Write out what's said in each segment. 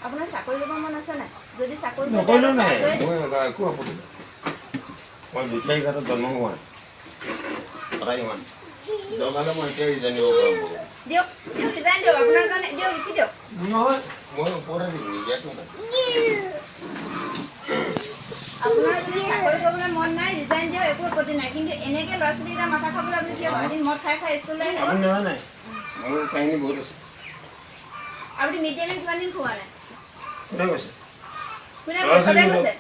আপোনাৰ চাকৰি ল'ব মন আছে নাই? যদি চাকৰি নকৰিলো নাই মই একো আপত্তি নাই মই ভিক্ষাৰী ঘাটত জন্ম হোৱা কথা ইমান জনালে মই এতিয়া জানিব পাৰোঁ দিয়ক দিয়ক ৰিজাইন দিয়ক আপোনাৰ কাৰণে দিয়ক লিখি দিয়ক নহয় মই ওপৰতে দিম নিদিয়াতো নাই আপোনাৰ যদি চাকৰি কৰিবলৈ মন নাই ৰিজাইন দিয়ক একো আপত্তি নাই কিন্তু এনেকৈ ল'ৰা ছোৱালীকেইটা মাথা খাবলৈ আপুনি কিয় এদিন মদ খাই খাই স্কুললৈ আহিব আপুনি নহয় নাই মোৰ কাহিনী বহুত আছে আপুনি মিড ডে মিল কিমান দিন খোৱা নাই কোনে কৈছে কোনে চবেই কৈছে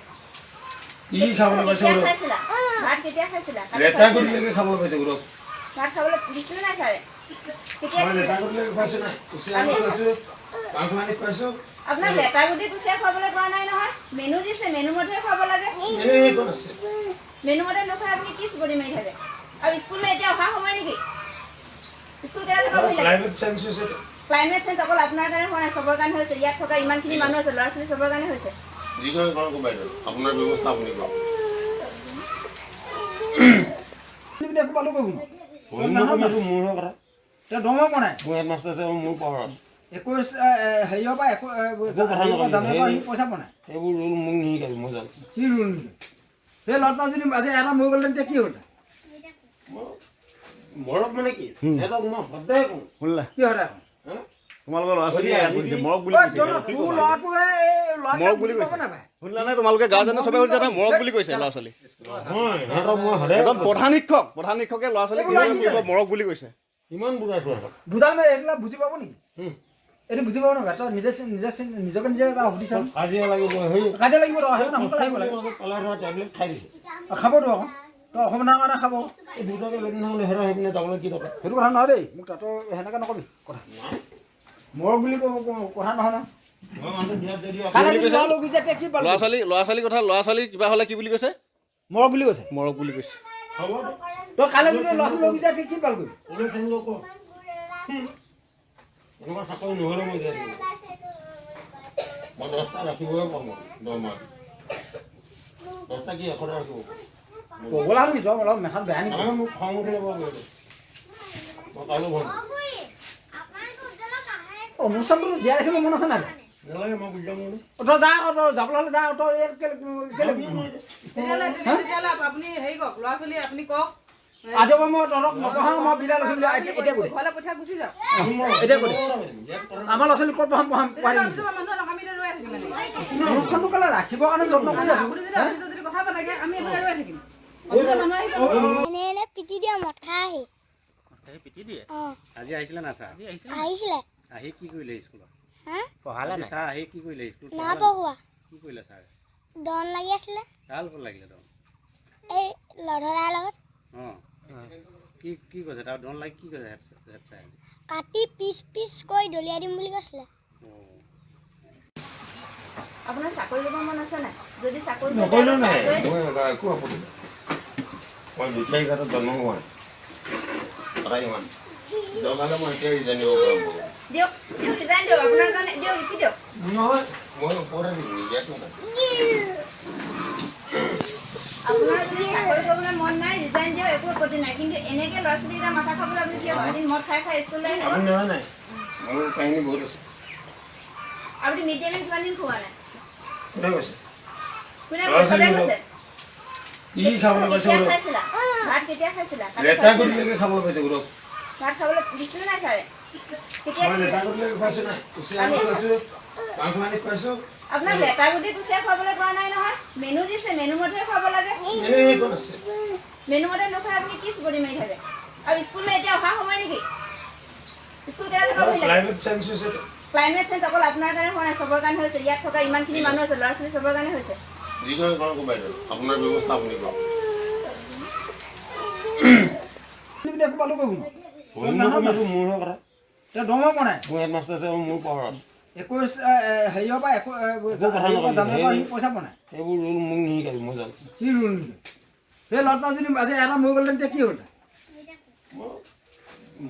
কি খাবলৈ পাইছে কেতিয়া খাইছিলা ভাত কেতিয়া খাইছিলা লেটা কৰিলেকে খাবলৈ পাইছে ঘৰত ভাত খাবলৈ দিছিলে নাই ছাৰে কেতিয়া মই লেটা দিছিলে কৰিলেকে পাইছোঁ নাই কুচিয়া আনি পাইছোঁ মাংস আনি পাইছোঁ আপোনাক লেটা গুটি কুচিয়া খুৱাবলৈ কোৱা নাই নহয় মেনু দিছে মেনু মতে খুৱাব লাগে মেনু এইখন আছে মেনু মতে নোখোৱাই আপুনি কি চুপতি মাৰি থাকে আৰু স্কুললৈ এতিয়া অহা সময় নেকি স্কুল কেইটা যাব ভয় লাগে ক্লাইমেট চেঞ্জ হৈছে ক্লাইমেট চেঞ্জ অকল আপোনাৰ কাৰণে হোৱা নাই চবৰ কাৰণে হৈছে ইয়াত থকা ইমানখিনি মানুহ আছে ল'ৰা ছোৱালী চবৰ কাৰণে হৈছে যিকোনো কৰক বাইদেউ আপোনাৰ ব্যৱস্থা আপুনি কৰক একো পালো কৰিব অন্যটো মোৰ কথা তেওঁ দমা বনাই মোৰ হেডমাষ্টাৰ আছে মোৰ পাৱাৰ আছে 21 হেৰিয়ৰ পৰা পইচা বনাই সেইবোৰ ৰুল মোক নিশিকাবি মই জানো কি ৰুল সেই লটনা যদি আজি এটা মৰি গ'ল তেতিয়া কি হ'ল মৰক মানে কি সিহঁতক মই সদায় কওঁ শুনিলা কি হয় তোমালোকৰ ল'ৰা ছোৱালীয়ে মৰক বুলি মৰক বুলি কৈছে শুনিলা নে তোমালোকে গাঁওজনে চবে শুনিছা নহয় মৰক বুলি কৈছে ল'ৰা ছোৱালী সিহঁতক মই সদায় এজন প্ৰধান শিক্ষকে ল'ৰা ছোৱালীক মৰক বুলি কৈছে ইমান বুঢ়া চোৱা বুজাল মই এইবিলাক বুজি পাব নেকি এইটো বুজি পাব নহয় তই নিজকে নিজে সুধি চাওঁ কাজিয়া লাগিব সেই কাজিয়া লাগিব সোনকালে আহিব লাগে কলাই ধৰা টেবলেট খাই দিছে খাবতো আকৌ তই অসমীয়াৰ কাৰণে খাব এই দুটাকে লৈ নহ'লে হেৰা সেইপিনে যাবলৈ কি দৰকাৰ সেইটো কথা নহয় দেই মোক তাতো সেনেকৈ নকবি কথা মৰক বুলি কথা নহয় নহয় মই মানুহটো বিয়াত যদি ল'ৰা ছোৱালীৰ কথা ল'ৰা ছোৱালী কিবা হ'লে কি বুলি কৈছে মৰক বুলি কৈছে মৰক বুলি কৈছে হ'ব তই কাইলৈ যদি ল'ৰা ছোৱালী লৈ যায় কি পাল কৰিবি ওলাই চানিব ক এনেকুৱা চাকৰি নহ'লে মই দিয়াই দিম মই 10টা ৰাখিবই পাম দৰমহা 10টা কি 100টা ৰাখিব পগলা হ'ল নেকি তই অলপ মেথাত বেয়া নেকি নহয় মোক খং উঠিলে বাৰু কৰিলোঁ মই কাইলৈ ভৰিম অনুষ্ঠানটো জীয়াই ৰাখিব মন আছে নাই নালাগে মই বুজি যাম তই যা আকৌ তই যাবলৈ হ'লে যা তই তেতিয়াহ'লে আপুনি হেৰি কওক ল'ৰা ছোৱালী আপুনি কওক আজি মই তহঁতক নপঢ়াওঁ মই বিদায় লৈছোঁ এতিয়া কৰি ঘৰলৈ পঠিয়াই গুচি যাওক এতিয়া কৰি আমাৰ ল'ৰা ছোৱালী ক'ত পঢ়াম মানুহ আমি ৰৈ থাকিম অনুষ্ঠানটো কেলৈ ৰাখিবৰ কাৰণে যত্ন কৰি আছোঁ আপুনি যদি কথা পাতাগে আমি এইফালে ৰৈ থাকিম এনে পিটি দিয়া মথা আহি পিটি দিয়ে অ আজি আহিছিলে না ছাৰ আহিছিলে আহি কি কৰিলে স্কুলত হা পঢ়ালে নাই ছাৰ আহি কি কৰিলে স্কুল না পঢ়োৱা কি কৰিলে ছাৰ দন লাগি আছিলে ভাল ভাল লাগিলে তো এই লধৰাৰ লগত অঁ কি কি কৈছে তাৰ ডন লাইক কি কৈছে হেড ছাৰ কাটি পিচ পিচ কৰি দলিয়াই দিম বুলি কৈছিলে আপোনাৰ চাকৰি ল'ব মন আছে নাই যদি চাকৰি নকৰিলো নাই মই একো আপত্তি নাই মই ভিক্ষাৰী ঘাটত জন্ম হোৱা কথা ইমান জনালে মই এতিয়া জানিব পাৰোঁ দিয়ক দিয়ক ৰিজাইন দিয়ক আপোনাৰ কাৰণে দিয়ক লিখি দিয়ক নহয় মই ওপৰতে দিম নিদিয়াতো নাই আপোনাৰ যদি চাকৰি কৰিবলৈ মন নাই ৰিজাইন দিয়ক একো আপত্তি নাই কিন্তু এনেকৈ ল'ৰা ছোৱালীকেইটা মাথা খাবলৈ আপুনি কিয় এদিন মদ খাই খাই স্কুললৈ আহিব আপুনি নহয় নাই মোৰ কাহিনী বহুত আছে আপুনি মিড ডে মিল কিমান দিন খোৱা নাই কোনে কৈছে কোনে চবেই কৈছে কি খাবলৈ পাইছে কেতিয়া ঘৰত খাইছিলা ভাত কেতিয়া খাইছিলা লেটা কৰিলেকে খাবলৈ পাইছে ঘৰত ভাত খাবলৈ দিছিলে নাই ছাৰে কেতিয়া মই লেটা দিছিলে কৰিলেকে পাইছোঁ নাই কুচিয়া আনি পাইছোঁ মাংস আনি পাইছোঁ আপোনাক লেটা গুটি কুচিয়া খুৱাবলৈ কোৱা নাই নহয় মেনু দিছে মেনু মতে খুৱাব লাগে মেনু এইখন আছে মেনু মতে নোখোৱাই আপুনি কি চুপতি মাৰি থাকে আৰু স্কুললৈ এতিয়া অহা সময় নেকি স্কুল কেইটা যাব ভয় লাগে ক্লাইমেট চেঞ্জ হৈছে ক্লাইমেট চেঞ্জ অকল আপোনাৰ কাৰণে হোৱা নাই চবৰ কাৰণে হৈছে ইয়াত থকা ইমানখিনি মানুহ আছে ল'ৰা ছোৱালী চবৰ কাৰণে হৈছে যিকোনো কৰক বাইদেউ আপোনাৰ ব্যৱস্থা আপুনি কৰক একো পালো কৰিব অন্যটো মোৰ কথা তেওঁ দমা বনাই মোৰ হেডমাষ্টাৰ আছে মোৰ পাৱাৰ আছে 21 হেৰিয়ৰ পৰা পইচা বনাই সেইবোৰ ৰুল মোক নিশিকাবি মই জানো কি ৰুল সেই লটনা যদি আজি এটা মৰি গ'ল তেতিয়া কি হ'ল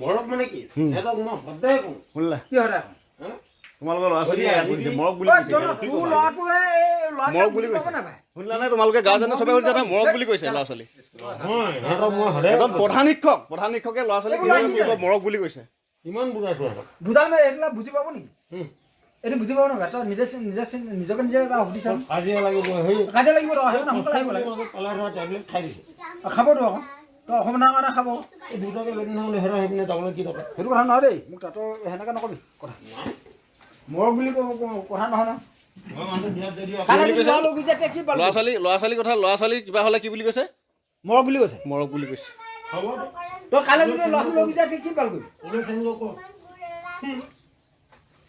মৰক মানে কি সিহঁতক মই সদায় কওঁ শুনিলা কি হয় তোমালোকৰ ল'ৰা ছোৱালীয়ে মৰক বুলি কৈছে মৰক বুলি কৈছে শুনিলা নে তোমালোকে গাঁওজনে চবে শুনিছা নহয় মৰক বুলি কৈছে ল'ৰা ছোৱালী সিহঁতক মই সদায় এজন প্ৰধান শিক্ষকে ল'ৰা ছোৱালীক মৰক বুলি কৈছে ইমান বুঢ়া চোৱা বুজাল মই এইবিলাক বুজি পাব নেকি এইটো বুজি পাব নাপায় তই নিজে নিজকে নিজে এবাৰ সুধি চাওঁ কাজিয়া লাগিব সেই কাজিয়া লাগিব তই আহিব না সোনকালে আহিব লাগে পেলাই ধৰা টেবলেট খাই দিছে খাবতো আকৌ তই অসমীয়াৰ কাৰণে খাব এই দুটাকে লৈ নহ'লে হেৰা সেই পিনে যাবলৈ কি দৰকাৰ সেইটো কথা নহয় দেই মোক তাতো সেনেকৈ নকবি কথা মোৰ বুলি কথা নহয় ন মই মানুহ বিয়াত যদি ল'ৰা ছোৱালী কিবা হ'লে কি বুলি কৈছে মোৰ বুলি কৈছে মৰক বুলি কৈছে হ'ব তই কাইলৈ যদি ল'ৰা ছোৱালী লগি যায় কি পাল কৰিবি পুলিচ আনিব ক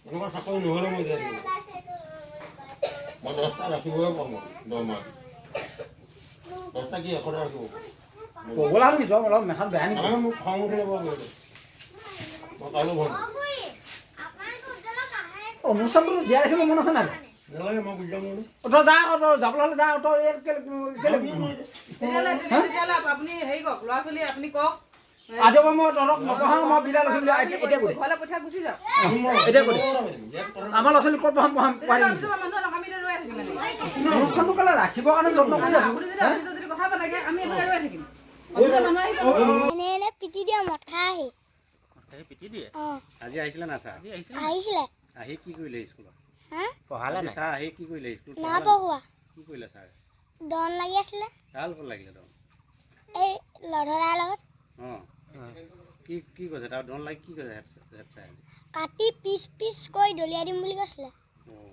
এনেকুৱা চাকৰি নহ'লে মই দিয়া দিব মই 10টা ৰাখিবই পাম দৰমহা 10টা কি 100 ৰাখিব পগলা হ'ল নি তই অলপ মেথাত বেয়া নেকি নহয় মোক খং উঠিলে বাৰু মই কাইলৈ ভৰিম অনুষ্ঠানটো জীয়াই ৰাখিব মন আছে নাই নালাগে মই বুজি যাম তই যা আকৌ তই যাবলৈ হ'লে যা তই তেতিয়াহ'লে আপুনি হেৰি কওক ল'ৰা ছোৱালী আপুনি কওক আজি মই তহঁতক নপঢ়াওঁ মই বিদায় লৈছোঁ এতিয়া কৰি ঘৰলৈ পঠিয়াই গুচি যাওক এতিয়া কৰি আমাৰ ল'ৰা ছোৱালী ক'ত পঢ়াম তেতিয়াহ'লে আপুনি মানুহৰ আমিতে ৰৈ থাকিম মানে অনুষ্ঠানটো কেলৈ ৰাখিবৰ কাৰণে যত্ন কৰি আছোঁ আপুনি যদি অফিচত যদি কথা পাতেগে আমি এইফালে ৰৈ থাকিম মানুহ আহিব এনে পিটি দিয়া মথা আহি পিটি দিয়ে অঁ আজি আহিছিলে না ছাৰ আহিছিলে আহি কি কৰিলে স্কুলত হা পঢ়ালে ছাৰ আহি কি কৰিলে স্কুল না পঢ়োৱা কি কৰিলে ছাৰ দন লাগি আছিলে ভাল ভাল লাগিলে দম এই লধৰাৰ লগত অঁ কি কি কৈছে তাৰ দন লাগি কি কৈছে হেড ছাৰ কাটি পিচ কৰি দলিয়াই দিম বুলি কৈছিলে অঁ